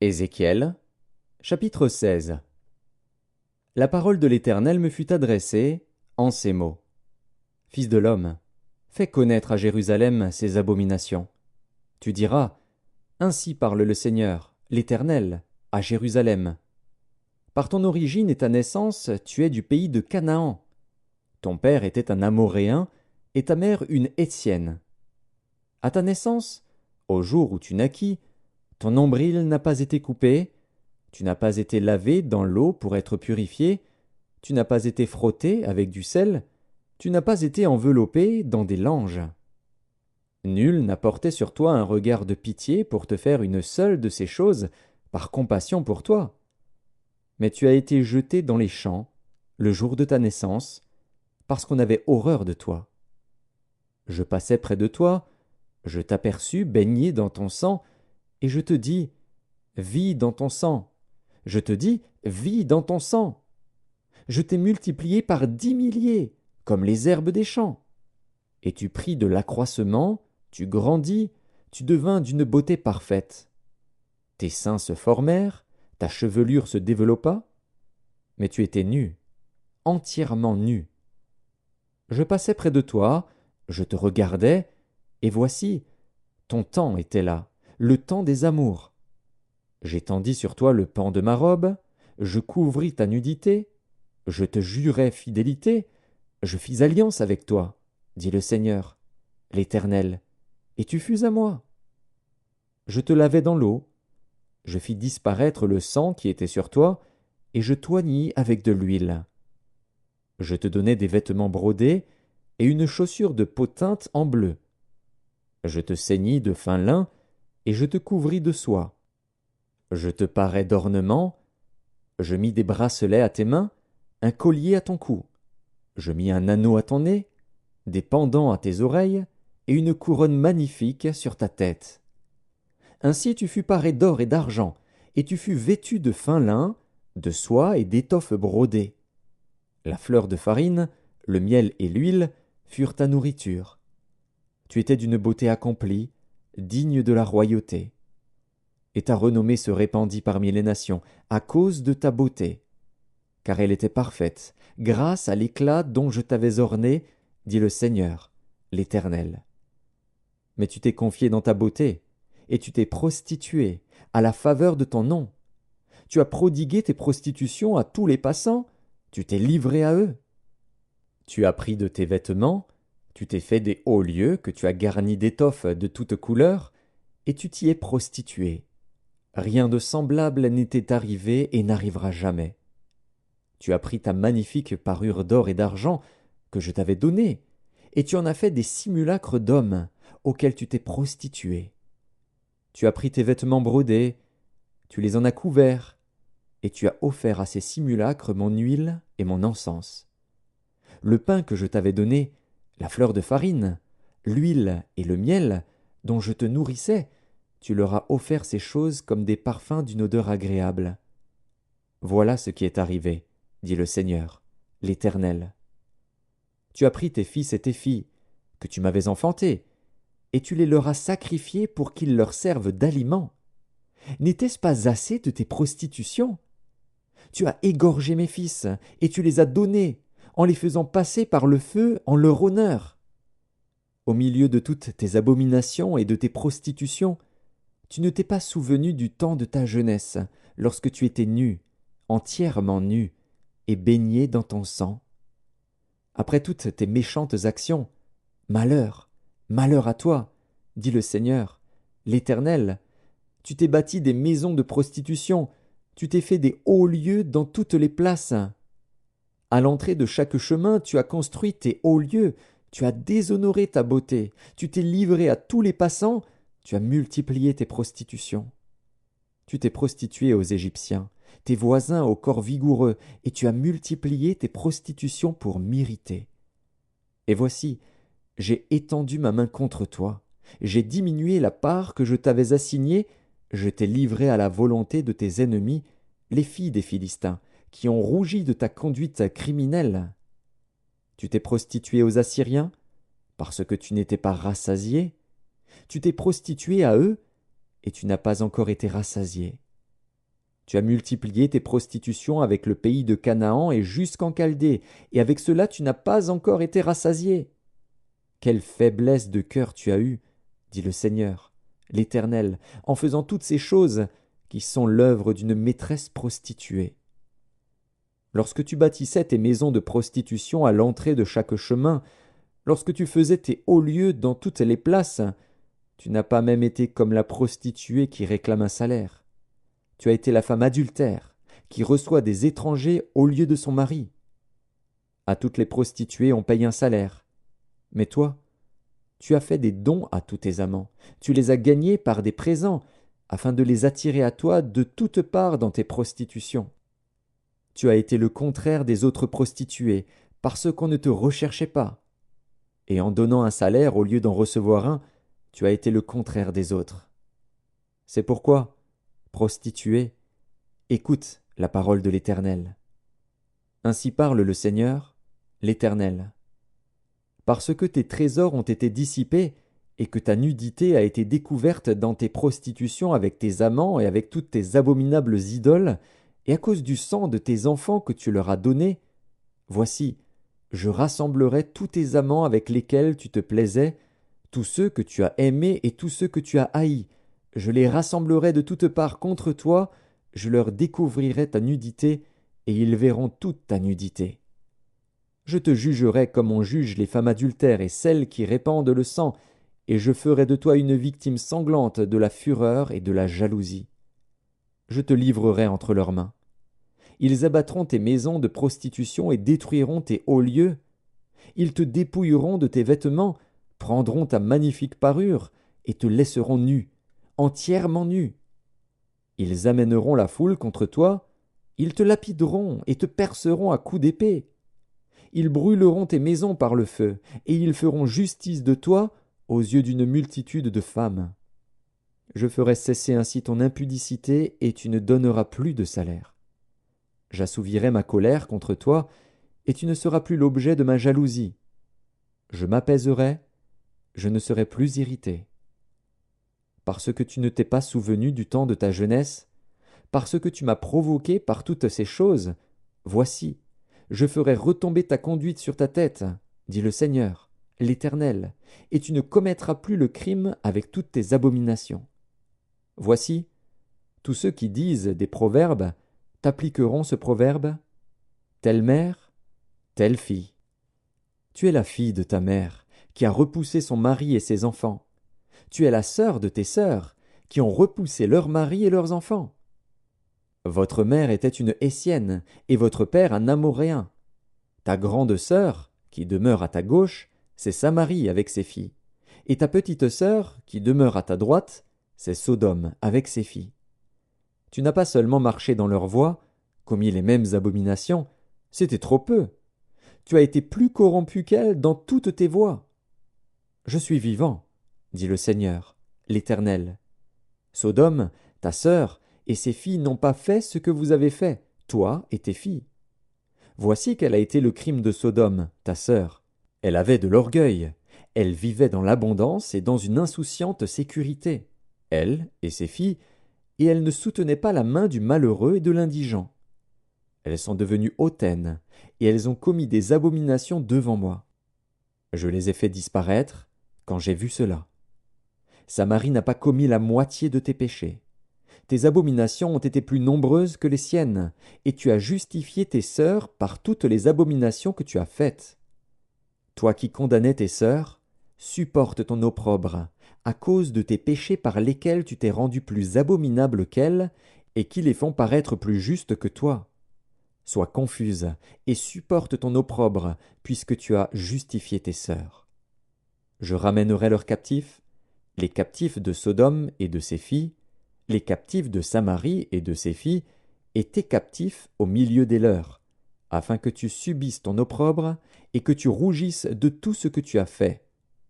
Ézéchiel, chapitre 16. La parole de l'Éternel me fut adressée en ces mots. Fils de l'homme, fais connaître à Jérusalem ses abominations. Tu diras, ainsi parle le Seigneur, l'Éternel, à Jérusalem. Par ton origine et ta naissance, tu es du pays de Canaan. Ton père était un Amoréen et ta mère une Hétienne. À ta naissance, au jour où tu naquis, ton nombril n'a pas été coupé, tu n'as pas été lavé dans l'eau pour être purifié, tu n'as pas été frotté avec du sel, tu n'as pas été enveloppé dans des langes. Nul n'a porté sur toi un regard de pitié pour te faire une seule de ces choses, par compassion pour toi. Mais tu as été jeté dans les champs, le jour de ta naissance, parce qu'on avait horreur de toi. Je passais près de toi, je t'aperçus baigné dans ton sang, et je te dis, vis dans ton sang. Je te dis, vis dans ton sang. Je t'ai multiplié par 10 milliers, comme les herbes des champs. Et tu pris de l'accroissement, tu grandis, tu devins d'une beauté parfaite. Tes seins se formèrent, ta chevelure se développa, mais tu étais nu, entièrement nu. Je passais près de toi, je te regardais, et voici, ton temps était là, le temps des amours. J'étendis sur toi le pan de ma robe, je couvris ta nudité, je te jurai fidélité, je fis alliance avec toi, dit le Seigneur, l'Éternel, et tu fus à moi. Je te lavai dans l'eau, je fis disparaître le sang qui était sur toi, et je t'oignis avec de l'huile. Je te donnai des vêtements brodés et une chaussure de peau teinte en bleu. Je te ceignis de fin lin, et je te couvris de soie. Je te parais d'ornements, je mis des bracelets à tes mains, un collier à ton cou. Je mis un anneau à ton nez, des pendants à tes oreilles, et une couronne magnifique sur ta tête. Ainsi tu fus paré d'or et d'argent, et tu fus vêtu de fin lin, de soie et d'étoffes brodées. La fleur de farine, le miel et l'huile furent ta nourriture. Tu étais d'une beauté accomplie, digne de la royauté. Et ta renommée se répandit parmi les nations, à cause de ta beauté. Car elle était parfaite, grâce à l'éclat dont je t'avais orné, dit le Seigneur, l'Éternel. Mais tu t'es confié dans ta beauté, et tu t'es prostitué à la faveur de ton nom. Tu as prodigué tes prostitutions à tous les passants, tu t'es livré à eux. Tu as pris de tes vêtements, tu t'es fait des hauts lieux que tu as garnis d'étoffes de toutes couleurs, et tu t'y es prostitué. Rien de semblable n'était arrivé et n'arrivera jamais. Tu as pris ta magnifique parure d'or et d'argent que je t'avais donnée, et tu en as fait des simulacres d'hommes auxquels tu t'es prostitué. Tu as pris tes vêtements brodés, tu les en as couverts, et tu as offert à ces simulacres mon huile et mon encens. Le pain que je t'avais donné, la fleur de farine, l'huile et le miel, dont je te nourrissais, tu leur as offert ces choses comme des parfums d'une odeur agréable. Voilà ce qui est arrivé, dit le Seigneur, l'Éternel. Tu as pris tes fils et tes filles, que tu m'avais enfantés, et tu les leur as sacrifiés pour qu'ils leur servent d'aliment. N'était-ce pas assez de tes prostitutions? Tu as égorgé mes fils, et tu les as donnés, en les faisant passer par le feu en leur honneur. Au milieu de toutes tes abominations et de tes prostitutions, tu ne t'es pas souvenu du temps de ta jeunesse, lorsque tu étais nu, entièrement nu, et baigné dans ton sang. Après toutes tes méchantes actions, malheur, malheur à toi, dit le Seigneur, l'Éternel, tu t'es bâti des maisons de prostitution, tu t'es fait des hauts lieux dans toutes les places. À l'entrée de chaque chemin, tu as construit tes hauts lieux, tu as déshonoré ta beauté, tu t'es livré à tous les passants, tu as multiplié tes prostitutions. Tu t'es prostitué aux Égyptiens, tes voisins au corps vigoureux, et tu as multiplié tes prostitutions pour m'irriter. Et voici, j'ai étendu ma main contre toi, j'ai diminué la part que je t'avais assignée, je t'ai livré à la volonté de tes ennemis, les filles des Philistins, qui ont rougi de ta conduite criminelle. Tu t'es prostitué aux Assyriens, parce que tu n'étais pas rassasié. Tu t'es prostitué à eux, et tu n'as pas encore été rassasié. Tu as multiplié tes prostitutions avec le pays de Canaan et jusqu'en Chaldée, et avec cela tu n'as pas encore été rassasié. Quelle faiblesse de cœur tu as eue, dit le Seigneur, l'Éternel, en faisant toutes ces choses qui sont l'œuvre d'une maîtresse prostituée. Lorsque tu bâtissais tes maisons de prostitution à l'entrée de chaque chemin, lorsque tu faisais tes hauts lieux dans toutes les places, tu n'as pas même été comme la prostituée qui réclame un salaire. Tu as été la femme adultère, qui reçoit des étrangers au lieu de son mari. À toutes les prostituées on paye un salaire. Mais toi, tu as fait des dons à tous tes amants, tu les as gagnés par des présents, afin de les attirer à toi de toutes parts dans tes prostitutions. Tu as été le contraire des autres prostituées, parce qu'on ne te recherchait pas. Et en donnant un salaire au lieu d'en recevoir un, tu as été le contraire des autres. C'est pourquoi, prostituée, écoute la parole de l'Éternel. Ainsi parle le Seigneur, l'Éternel. Parce que tes trésors ont été dissipés, et que ta nudité a été découverte dans tes prostitutions avec tes amants et avec toutes tes abominables idoles, et à cause du sang de tes enfants que tu leur as donné, voici, je rassemblerai tous tes amants avec lesquels tu te plaisais, tous ceux que tu as aimés et tous ceux que tu as haïs, je les rassemblerai de toutes parts contre toi, je leur découvrirai ta nudité, et ils verront toute ta nudité. Je te jugerai comme on juge les femmes adultères et celles qui répandent le sang, et je ferai de toi une victime sanglante de la fureur et de la jalousie. Je te livrerai entre leurs mains. Ils abattront tes maisons de prostitution et détruiront tes hauts lieux. Ils te dépouilleront de tes vêtements, prendront ta magnifique parure, et te laisseront nu, entièrement nu. Ils amèneront la foule contre toi, ils te lapideront et te perceront à coups d'épée. Ils brûleront tes maisons par le feu, et ils feront justice de toi aux yeux d'une multitude de femmes. Je ferai cesser ainsi ton impudicité, et tu ne donneras plus de salaire. J'assouvirai ma colère contre toi, et tu ne seras plus l'objet de ma jalousie. Je m'apaiserai, je ne serai plus irrité. Parce que tu ne t'es pas souvenu du temps de ta jeunesse, parce que tu m'as provoqué par toutes ces choses, voici, je ferai retomber ta conduite sur ta tête, dit le Seigneur, l'Éternel, et tu ne commettras plus le crime avec toutes tes abominations. Voici, tous ceux qui disent des proverbes t'appliqueront ce proverbe: telle mère, telle fille. Tu es la fille de ta mère, qui a repoussé son mari et ses enfants. Tu es la sœur de tes sœurs, qui ont repoussé leurs maris et leurs enfants. Votre mère était une Hessienne, et votre père un Amoréen. Ta grande sœur, qui demeure à ta gauche, c'est Samarie avec ses filles. Et ta petite sœur, qui demeure à ta droite, c'est Sodome avec ses filles. Tu n'as pas seulement marché dans leurs voies, commis les mêmes abominations, c'était trop peu. Tu as été plus corrompu qu'elles dans toutes tes voies. Je suis vivant, dit le Seigneur, l'Éternel. Sodome, ta sœur, et ses filles n'ont pas fait ce que vous avez fait, toi et tes filles. Voici quel a été le crime de Sodome, ta sœur. Elle avait de l'orgueil, elle vivait dans l'abondance et dans une insouciante sécurité, elle et ses filles, et elle ne soutenait pas la main du malheureux et de l'indigent. Elles sont devenues hautaines, et elles ont commis des abominations devant moi. Je les ai fait disparaître quand j'ai vu cela. Samarie n'a pas commis la moitié de tes péchés. Tes abominations ont été plus nombreuses que les siennes, et tu as justifié tes sœurs par toutes les abominations que tu as faites. Toi qui condamnais tes sœurs, supporte ton opprobre, à cause de tes péchés par lesquels tu t'es rendu plus abominable qu'elles, et qui les font paraître plus justes que toi. Sois confuse, et supporte ton opprobre, puisque tu as justifié tes sœurs. Je ramènerai leurs captifs, les captifs de Sodome et de ses filles, les captifs de Samarie et de ses filles, et tes captifs au milieu des leurs, afin que tu subisses ton opprobre et que tu rougisses de tout ce que tu as fait,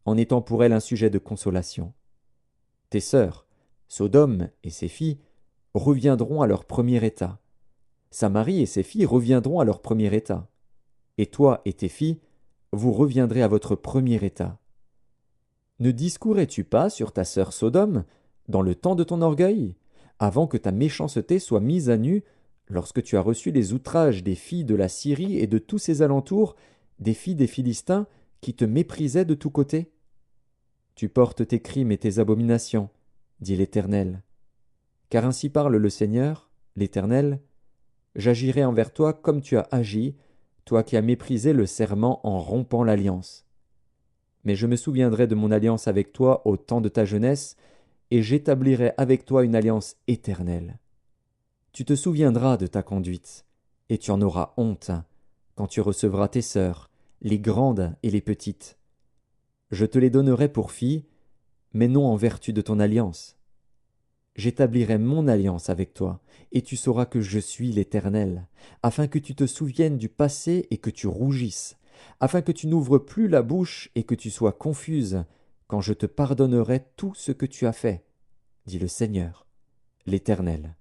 en étant pour elles un sujet de consolation. Tes sœurs, Sodome et ses filles, reviendront à leur premier état. Samarie et ses filles reviendront à leur premier état. Et toi et tes filles, vous reviendrez à votre premier état. Ne discourais-tu pas sur ta sœur Sodome, dans le temps de ton orgueil, avant que ta méchanceté soit mise à nu, lorsque tu as reçu les outrages des filles de la Syrie et de tous ses alentours, des filles des Philistins, qui te méprisaient de tous côtés? Tu portes tes crimes et tes abominations, dit l'Éternel. Car ainsi parle le Seigneur, l'Éternel, j'agirai envers toi comme tu as agi, toi qui as méprisé le serment en rompant l'alliance. Mais je me souviendrai de mon alliance avec toi au temps de ta jeunesse, et j'établirai avec toi une alliance éternelle. Tu te souviendras de ta conduite, et tu en auras honte, quand tu recevras tes sœurs, les grandes et les petites. Je te les donnerai pour filles, mais non en vertu de ton alliance. J'établirai mon alliance avec toi, et tu sauras que je suis l'Éternel, afin que tu te souviennes du passé et que tu rougisses, afin que tu n'ouvres plus la bouche et que tu sois confuse, quand je te pardonnerai tout ce que tu as fait, dit le Seigneur, l'Éternel.